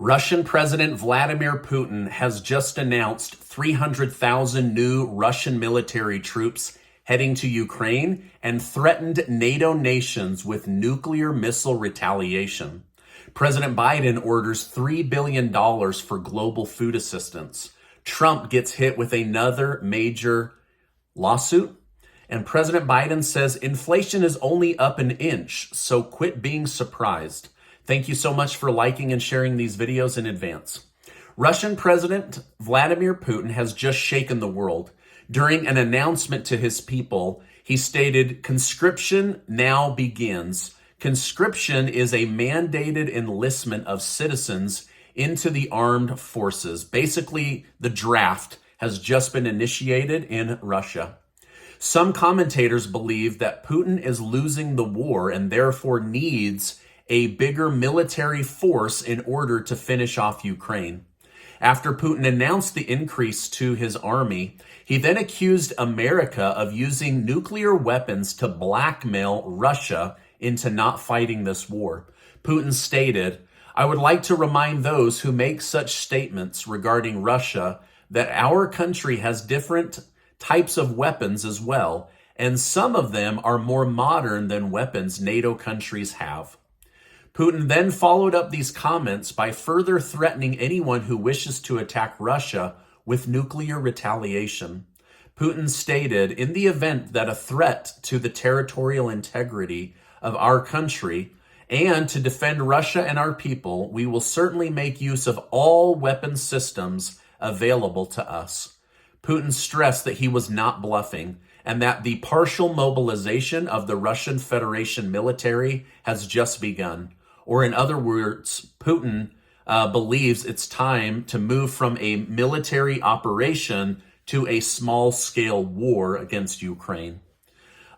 Russian President Vladimir Putin has just announced 300,000 new Russian military troops heading to Ukraine and threatened NATO nations with nuclear missile retaliation. President Biden orders $3 billion for global food assistance. Trump gets hit with another major lawsuit. And President Biden says inflation is only up an inch, so quit being surprised. Thank you so much for liking and sharing these videos in advance. Russian President Vladimir Putin has just shaken the world. During an announcement to his people, he stated, "Conscription now begins." Conscription is a mandated enlistment of citizens into the armed forces. Basically, the draft has just been initiated in Russia. Some commentators believe that Putin is losing the war and therefore needs a bigger military force in order to finish off Ukraine. After Putin announced the increase to his army, he then accused America of using nuclear weapons to blackmail Russia into not fighting this war. Putin stated, "I would like to remind those who make such statements regarding Russia that our country has different types of weapons as well, and some of them are more modern than weapons NATO countries have." Putin then followed up these comments by further threatening anyone who wishes to attack Russia with nuclear retaliation. Putin stated, "In the event that a threat to the territorial integrity of our country and to defend Russia and our people, we will certainly make use of all weapon systems available to us." Putin stressed that he was not bluffing and that the partial mobilization of the Russian Federation military has just begun. Or in other words, Putin believes it's time to move from a military operation to a small-scale war against Ukraine.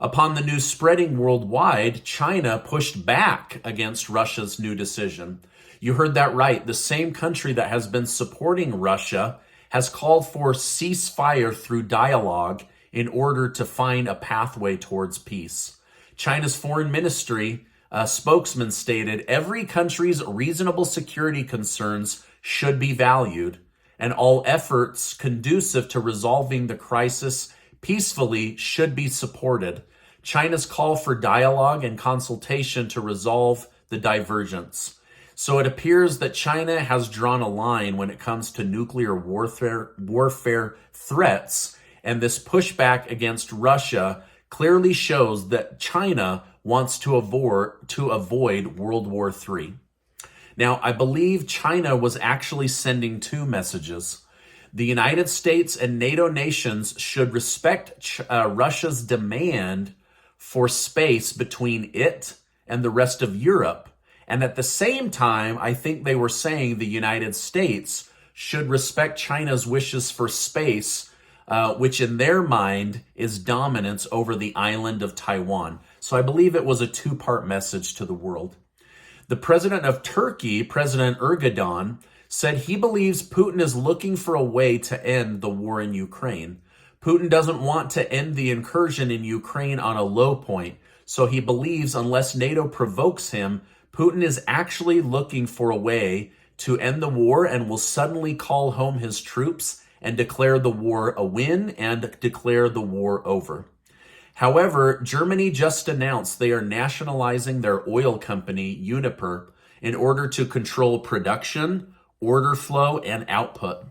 Upon the news spreading worldwide, China pushed back against Russia's new decision. You heard that right. The same country that has been supporting Russia has called for ceasefire through dialogue in order to find a pathway towards peace. China's foreign ministry spokesman stated, "Every country's reasonable security concerns should be valued, and all efforts conducive to resolving the crisis peacefully should be supported. China's call for dialogue and consultation to resolve the divergence." So it appears that China has drawn a line when it comes to nuclear warfare threats, and this pushback against Russia clearly shows that China wants to avoid World War III. Now, I believe China was actually sending two messages. The United States and NATO nations should respect Russia's demand for space between it and the rest of Europe. And at the same time, I think they were saying the United States should respect China's wishes for space, which in their mind is dominance over the island of Taiwan. So I believe it was a two-part message to the world. The president of Turkey, President Erdogan, said he believes Putin is looking for a way to end the war in Ukraine. Putin doesn't want to end the incursion in Ukraine on a low point, so he believes unless NATO provokes him, Putin is actually looking for a way to end the war and will suddenly call home his troops and declare the war a win and declare the war over. However, Germany just announced they are nationalizing their oil company, Uniprom, in order to control production, order flow, and output.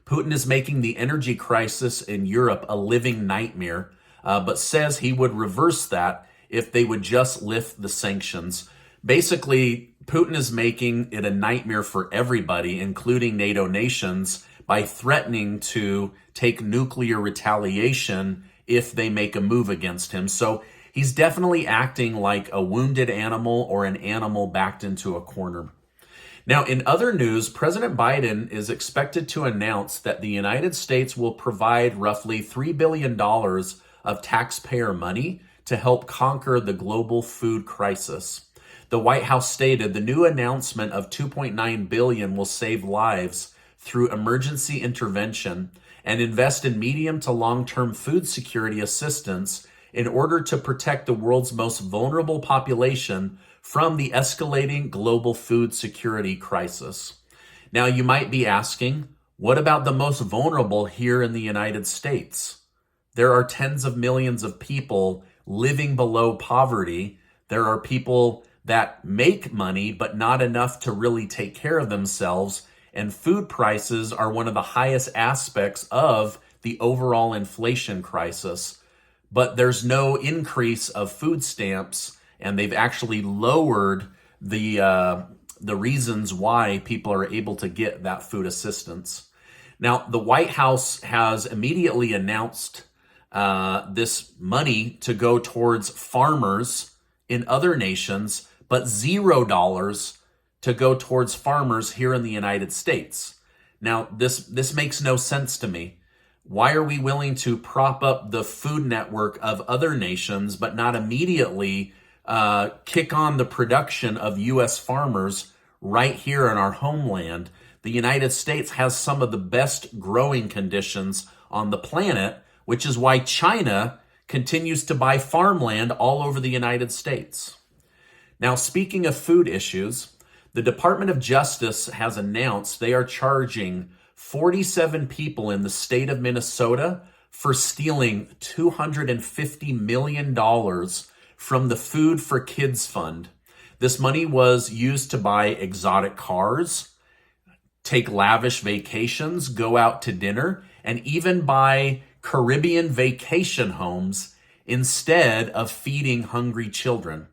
Putin is making the energy crisis in Europe a living nightmare, but says he would reverse that if they would just lift the sanctions. Basically, Putin is making it a nightmare for everybody, including NATO nations, by threatening to take nuclear retaliation if they make a move against him. So he's definitely acting like a wounded animal or an animal backed into a corner. Now, in other news, President Biden is expected to announce that the United States will provide roughly $3 billion of taxpayer money to help conquer the global food crisis. The White House stated the new announcement of $2.9 billion will save lives through emergency intervention and invest in medium to long-term food security assistance in order to protect the world's most vulnerable population from the escalating global food security crisis. Now, you might be asking, what about the most vulnerable here in the United States? There are tens of millions of people living below poverty. There are people that make money, but not enough to really take care of themselves. And food prices are one of the highest aspects of the overall inflation crisis. But there's no increase of food stamps, and they've actually lowered the reasons why people are able to get that food assistance. Now, the White House has immediately announced this money to go towards farmers in other nations, but $0 to go towards farmers here in the United States. Now, this makes no sense to me. Why are we willing to prop up the food network of other nations, but not immediately kick on the production of U.S. farmers right here in our homeland? The United States has some of the best growing conditions on the planet, which is why China continues to buy farmland all over the United States. Now, speaking of food issues, the Department of Justice has announced they are charging 47 people in the state of Minnesota for stealing $250 million from the Food for Kids Fund. This money was used to buy exotic cars, take lavish vacations, go out to dinner, and even buy Caribbean vacation homes instead of feeding hungry children.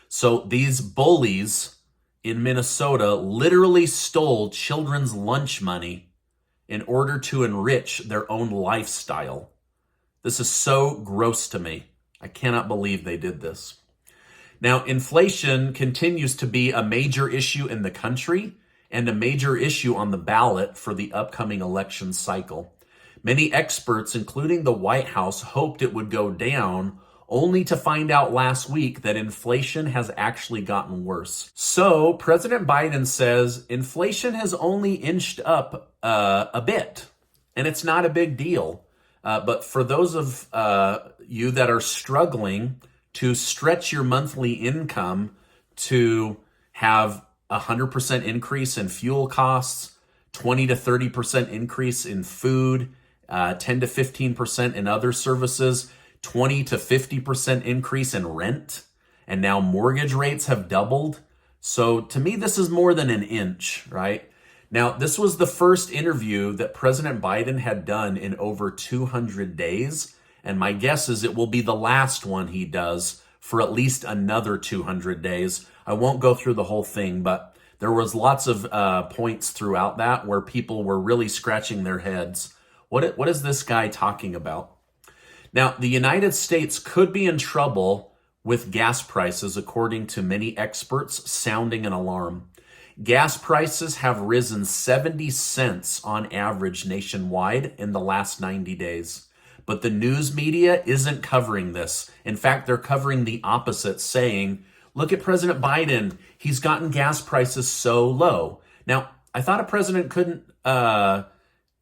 So these bullies in Minnesota literally stole children's lunch money in order to enrich their own lifestyle. This is so gross to me. I cannot believe they did this. Now, inflation continues to be a major issue in the country and a major issue on the ballot for the upcoming election cycle. Many experts, including the White House, hoped it would go down, only to find out last week that inflation has actually gotten worse. So President Biden says inflation has only inched up a bit, and it's not a big deal. But for those of you that are struggling to stretch your monthly income to have 100% increase in fuel costs, 20 to 30% increase in food, 10 to 15% in other services, 20 to 50% increase in rent, and now mortgage rates have doubled. So to me, this is more than an inch, right? Now, this was the first interview that President Biden had done in over 200 days, and my guess is it will be the last one he does for at least another 200 days. I won't go through the whole thing, but there was lots of points throughout that where people were really scratching their heads. What is this guy talking about? Now, the United States could be in trouble with gas prices, according to many experts, sounding an alarm. Gas prices have risen 70 cents on average nationwide in the last 90 days. But the news media isn't covering this. In fact, they're covering the opposite, saying, look at President Biden. He's gotten gas prices so low. Now, I thought a president couldn't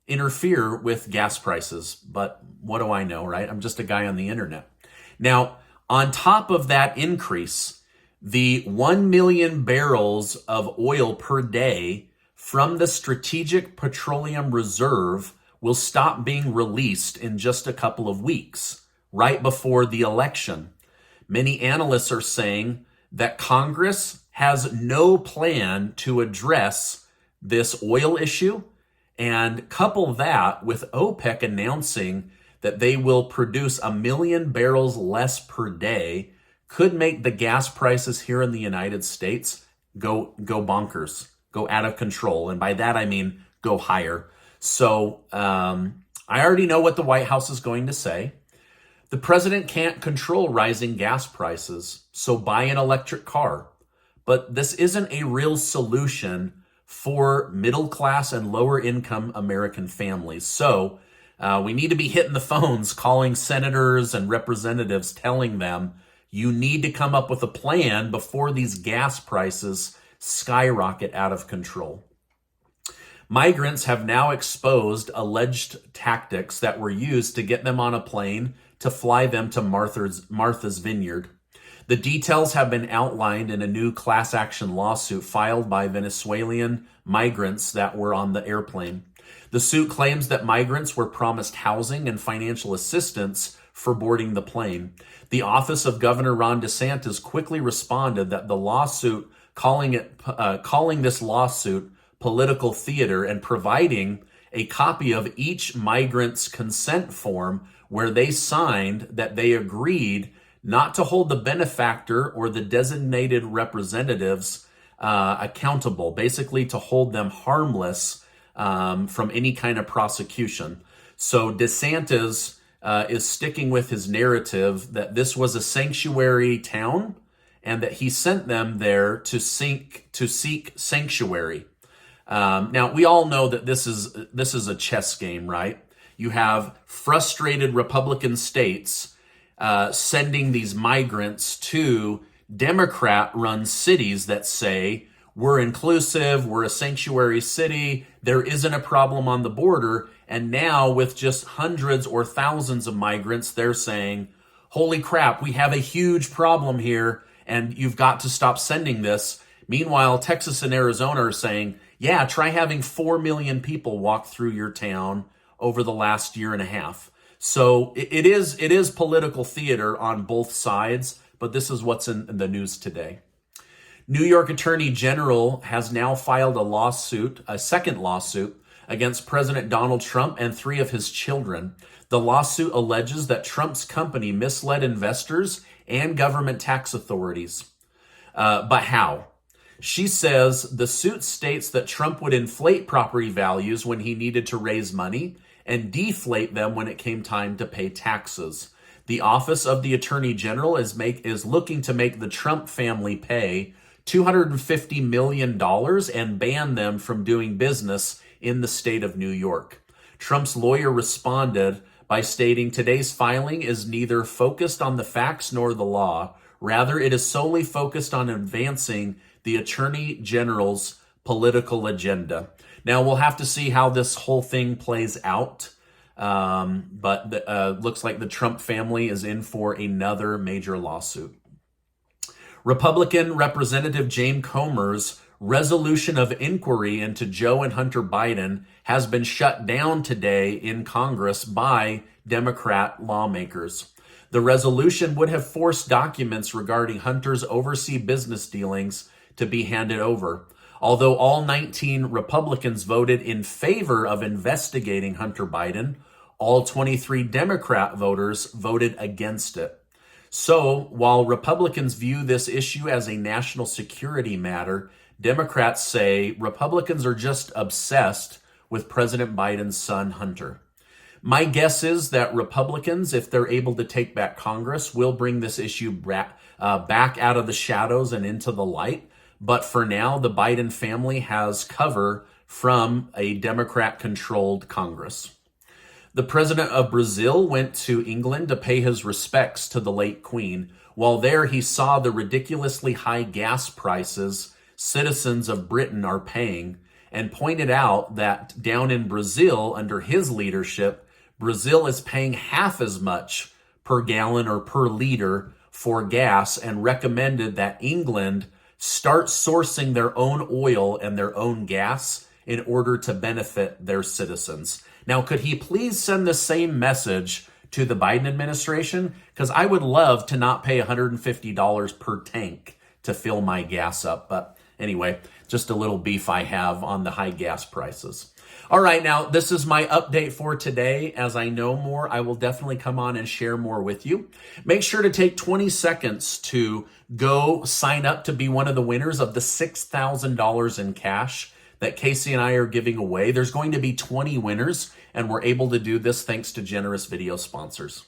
interfere with gas prices, but what do I know, right? I'm just a guy on the internet. Now, on top of that increase, the 1 million barrels of oil per day from the Strategic Petroleum Reserve will stop being released in just a couple of weeks, right before the election. Many analysts are saying that Congress has no plan to address this oil issue, and couple that with OPEC announcing that they will produce 1 million barrels less per day could make the gas prices here in the United States go bonkers, go out of control. And by that, I mean go higher. So I already know what the White House is going to say. The president can't control rising gas prices, so buy an electric car. But this isn't a real solution for middle class and lower income American families. So we need to be hitting the phones, calling senators and representatives, telling them you need to come up with a plan before these gas prices skyrocket out of control. Migrants have now exposed alleged tactics that were used to get them on a plane to fly them to Martha's Vineyard. The details have been outlined in a new class action lawsuit filed by Venezuelan migrants that were on the airplane. The suit claims that migrants were promised housing and financial assistance for boarding the plane. The office of Governor Ron DeSantis quickly responded that the lawsuit, calling this lawsuit political theater, and providing a copy of each migrant's consent form where they signed that they agreed not to hold the benefactor or the designated representatives accountable, basically to hold them harmless from any kind of prosecution. So DeSantis is sticking with his narrative that this was a sanctuary town and that he sent them there to seek sanctuary. Now, we all know that this is a chess game, right? You have frustrated Republican states sending these migrants to Democrat-run cities that say, we're inclusive, we're a sanctuary city, there isn't a problem on the border. And now with just hundreds or thousands of migrants, they're saying, holy crap, we have a huge problem here and you've got to stop sending this. Meanwhile, Texas and Arizona are saying, yeah, try having 4 million people walk through your town over the last year and a half. So it is political theater on both sides, but this is what's in the news today. New York Attorney General has now filed a second lawsuit, against President Donald Trump and 3 of his children. The lawsuit alleges that Trump's company misled investors and government tax authorities. But how? She says the suit states that Trump would inflate property values when he needed to raise money and deflate them when it came time to pay taxes. The Office of the Attorney General is looking to make the Trump family pay $250 million and ban them from doing business in the state of New York. Trump's lawyer responded by stating today's filing is neither focused on the facts nor the law. Rather, it is solely focused on advancing the Attorney General's political agenda. Now, we'll have to see how this whole thing plays out. But looks like the Trump family is in for another major lawsuit. Republican Representative James Comer's resolution of inquiry into Joe and Hunter Biden has been shut down today in Congress by Democrat lawmakers. The resolution would have forced documents regarding Hunter's overseas business dealings to be handed over. Although all 19 Republicans voted in favor of investigating Hunter Biden, all 23 Democrat voters voted against it. So, while Republicans view this issue as a national security matter, Democrats say Republicans are just obsessed with President Biden's son, Hunter. My guess is that Republicans, if they're able to take back Congress, will bring this issue back out of the shadows and into the light. But for now, the Biden family has cover from a Democrat-controlled Congress. The president of Brazil went to England to pay his respects to the late Queen. While there, he saw the ridiculously high gas prices citizens of Britain are paying and pointed out that down in Brazil, under his leadership, Brazil is paying half as much per gallon or per liter for gas, and recommended that England start sourcing their own oil and their own gas in order to benefit their citizens. Now, could he please send the same message to the Biden administration? Because I would love to not pay $150 per tank to fill my gas up. But anyway, just a little beef I have on the high gas prices. All right, now this is my update for today. As I know more, I will definitely come on and share more with you. Make sure to take 20 seconds to go sign up to be one of the winners of the $6,000 in cash that Casey and I are giving away. There's going to be 20 winners, and we're able to do this thanks to generous video sponsors.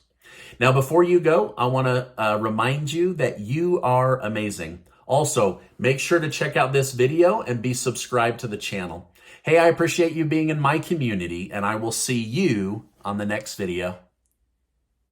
Now, before you go, I want to remind you that you are amazing. Also, make sure to check out this video and be subscribed to the channel. Hey, I appreciate you being in my community, and I will see you on the next video.